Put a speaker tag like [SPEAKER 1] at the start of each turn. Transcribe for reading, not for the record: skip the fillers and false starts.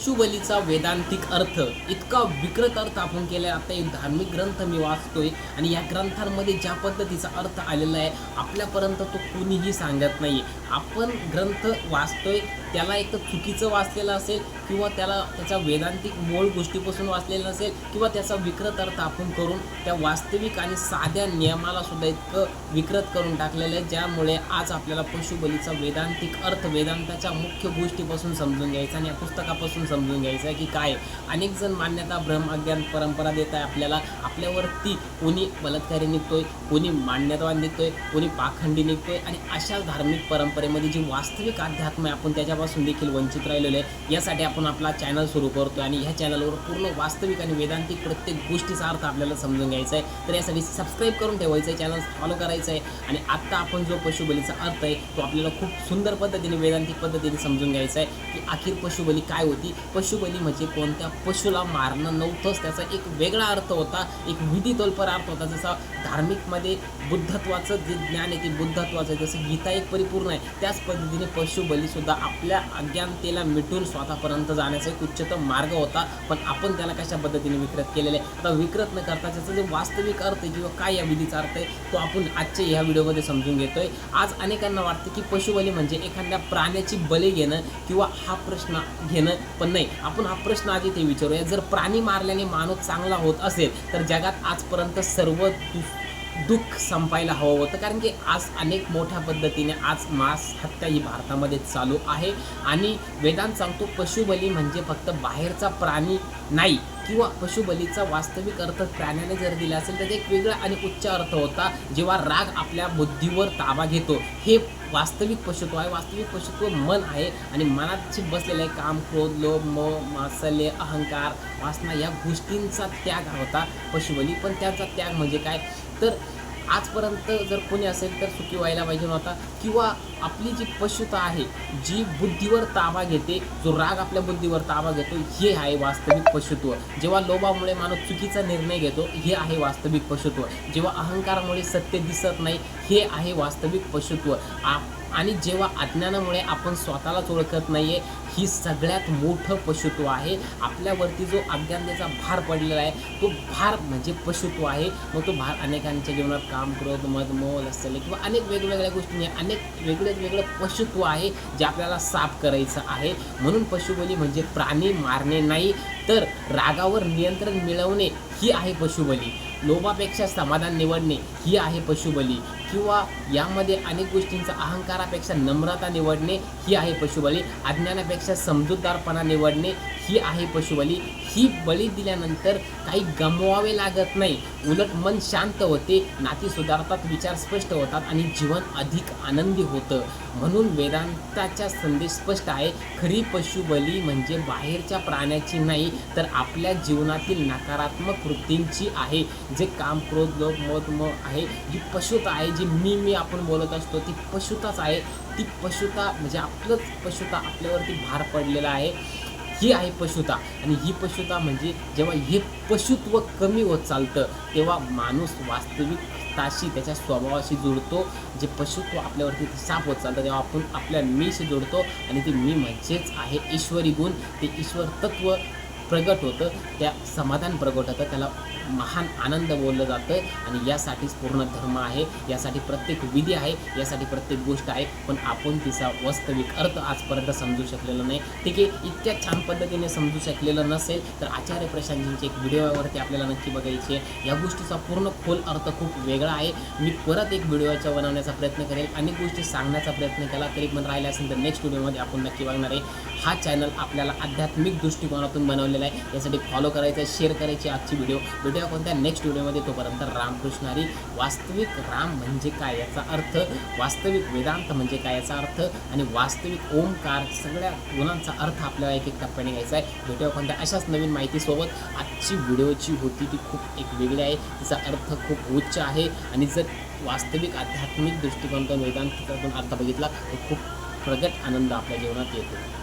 [SPEAKER 1] पशुबलीचा वेदांतिक अर्थ इतका विकृत अर्थ आपण केला. आता एक धार्मिक ग्रंथ मी वाचतोय आणि या ग्रंथांमध्ये ज्या पद्धतीचा अर्थ आलेला आहे आपल्यापर्यंत तो कोणीही सांगत नाही. आपण ग्रंथ वाचतोय त्याला एक तर चुकीचं वाचलेलं असेल किंवा त्याचा वेदांतिक मूळ गोष्टीपासून वाचलेलं नसेल किंवा त्याचा विकृत अर्थ आपण करून त्या वास्तविक आणि साध्या नियमाला सुद्धा इतकं विकृत करून टाकलेलं आहे, ज्यामुळे आज आपल्याला पशुबलीचा वेदांतिक अर्थ वेदांताच्या मुख्य गोष्टीपासून समजून घ्यायचा आणि या पुस्तकापासून समजून घ्यायचं आहे की काय. अनेक जण मान्यता भ्रम अज्ञान परंपरा देत आहे आपल्याला. आपल्यावरती कोणी बलात्कारी निघतोय, कोणी मान्यतावान निघतोय, कोणी पाखंडी निघतोय आणि अशा धार्मिक परंपरेमध्ये जी वास्तविक अध्यात्म आहे आपण त्याच्यापासून देखील वंचित राहिलेलो आहे. यासाठी आपण आपला चॅनल सुरू करतो आणि ह्या चॅनलवर पूर्ण वास्तविक आणि वेदांतिक प्रत्येक गोष्टीचा अर्थ आपल्याला समजून घ्यायचा आहे. तर यासाठी सबस्क्राईब करून ठेवायचं आहे, चॅनल फॉलो करायचं आहे. आणि आत्ता आपण जो पशुबलीचा अर्थ आहे तो आपल्याला खूप सुंदर पद्धतीने वेदांतिक पद्धतीने समजून घ्यायचा आहे की अखेर पशुबली काय होती. पशुबली म्हणजे कोणत्या पशुला मारणं नव्हतंच, त्याचा एक वेगळा अर्थ होता, एक विधी तोलपर अर्थ होता. जसा धार्मिकमध्ये बुद्धत्वाचं जे ज्ञान आहे ते बुद्धत्वाचं आहे, जसं गीता एक परिपूर्ण आहे त्याच पद्धतीने पशुबलीसुद्धा आपल्या अज्ञानतेला मिटून स्वतःपर्यंत जाण्याचा एक उच्चतम मार्ग होता. पण आपण त्याला कशा पद्धतीने विकृत केलेलं आहे. आता विकृत न करता त्याचा जे वास्तविक अर्थ आहे किंवा काय या विधीचा अर्थ आहे तो आपण आजच्या ह्या व्हिडिओमध्ये समजून घेतोय. आज अनेकांना वाटतं की पशुबली म्हणजे एखाद्या प्राण्याची बली घेणं किंवा हा प्रश्न घेणं, पण नाही. आपण हा प्रश्न आधी ते विचारूया, जर प्राणी मारल्याने माणूस चांगला होत असेल तर जगात आजपर्यंत सर्व दुःख संपायला हवं होतं. कारण की आज अनेक मोठ्या पद्धतीने आज मांस हत्या ही भारतामध्ये चालू आहे आणि वेदांत सांगतो पशुबली म्हणजे फक्त बाहेरचा प्राणी नाही किंवा पशुबलीचा वास्तविक अर्थ प्राण्याने जर दिला असेल तर एक वेगळा आणि उच्च अर्थ होता. जेव्हा राग आपल्या बुद्धीवर ताबा घेतो हे वास्तविक पशुत्व आहे. वास्तविक पशुत्व मन आहे आणि मनात बसलेलं आहे काम, क्रोध, लोभ, मोह, मात्सर्य, अहंकार, वासना या गोष्टींचा त्याग होता पशुबली. पण त्याचा त्याग म्हणजे काय तर आजपर्यंत जर कोणी असेल तर सुखी व्हायला पाहिजे नव्हता किंवा आपली जी पशुता आहे जी बुद्धीवर ताबा घेते, जो राग आपल्या बुद्धीवर ताबा घेतो हे आहे वास्तविक पशुत्व. जेव्हा लोभामुळे माणूस चुकीचा निर्णय घेतो हे आहे वास्तविक पशुत्व. जेव्हा अहंकारामुळे सत्य दिसत नाही हे आहे वास्तविक पशुत्व. आणि जेव्हा अज्ञानामुळे आपण स्वतःलाच ओळखत नाही आहे ही सगळ्यात मोठं पशुत्व आहे. आपल्यावरती जो अज्ञानतेचा भार पडलेला आहे तो भार म्हणजे पशुत्व आहे. मग तो भार अनेकांच्या जीवनात काम, क्रोध, मद, मोह, लस्सले किंवा अनेक वेगवेगळ्या गोष्टी अनेक वेगळं पशुत्व आहे जे आपल्याला साफ करायचं आहे. म्हणून पशुबली म्हणजे प्राणी मारणे नाही तर रागावर नियंत्रण मिळवणे ही आहे पशुबली. लोभापेक्षा समाधान निवडणे ही आहे पशुबली किंवा यामध्ये अनेक गोष्टींचा अहंकारापेक्षा नम्रता निवडणे ही आहे पशुबली. अज्ञानापेक्षा समजूतदारपणा निवडणे ही आहे पशुबली. ही बळी दिल्यानंतर काही गमवावे लागत नाही, उलट मन शांत होते, नाती सुधारतात, विचार स्पष्ट होतात आणि जीवन अधिक आनंदी होतं. म्हणून वेदांताचा संदेश स्पष्ट आहे, खरी पशुबली म्हणजे बाहेरच्या प्राण्याची नाही तर आपल्या जीवनातील नकारात्मक वृत्तींची आहे. जे काम, क्रोध, लोभ, मोह, मोह आहे, जी पशुता आहे, जी मी आपण बोलत असतो ती पशुताच आहे. ती पशुता म्हणजे आपलंच पशुता आपल्यावरती भार पडलेला आहे ही आहे पशुता. आणि ही पशुता म्हणजे जेव्हा हे पशुत्व कमी होत चालतं तेव्हा माणूस वास्तविकताशी त्याच्या स्वभावाशी जोडतो. जे पशुत्व आपल्यावरती साफ होत चालतं तेव्हा आपण आपल्या मीशी जोडतो आणि ते मी म्हणजेच आहे ईश्वरी गुण. ते ईश्वर तत्व प्रगट होतं, त्या समाधान प्रगट होतं, त्याला महान आनंद बोललं जातं. आणि यासाठीच पूर्ण धर्म आहे, यासाठी प्रत्येक विधी आहे, यासाठी प्रत्येक गोष्ट आहे. पण आपण तिचा वास्तविक अर्थ आजपर्यंत समजू शकलेलो नाही. ठीक आहे, इतक्या छान पद्धतीने समजू शकलेलं नसेल तर आचार्य प्रशांतजींचे एक व्हिडिओवरती आपल्याला नक्की बघायची आहे. या गोष्टीचा पूर्ण खोल अर्थ खूप वेगळा आहे. मी परत एक व्हिडिओच्या बनवण्याचा प्रयत्न करेल, अनेक गोष्टी सांगण्याचा प्रयत्न केला तरी पण राहिला असेल तर नेक्स्ट व्हिडिओमध्ये आपण नक्की बघणार आहे. हा चॅनल आपल्याला आध्यात्मिक दृष्टिकोनातून बनवलेला आहे, यासाठी फॉलो करायचं आहे, शेअर करायची आजची व्हिडिओ कोणत्या नेक्स्ट व्हिडिओमध्ये. तोपर्यंत रामकृष्ण हरी. वास्तविक राम म्हणजे काय याचा अर्थ, वास्तविक वेदांत म्हणजे काय याचा अर्थ आणि वास्तविक ओमकार सगळ्या गुणांचा अर्थ आपल्याला एक एक टप्प्याने घ्यायचा आहे. भेटूया कोणत्या अशाच नवीन माहितीसोबत. आजची व्हिडिओची होती ती खूप एक वेगळी आहे, तिचा अर्थ खूप उच्च आहे आणि जर वास्तविक आध्यात्मिक दृष्टिकोनातून वेदांतातून अर्थ बघितला तर खूप प्रगट आनंद आपल्या जीवनात येतो.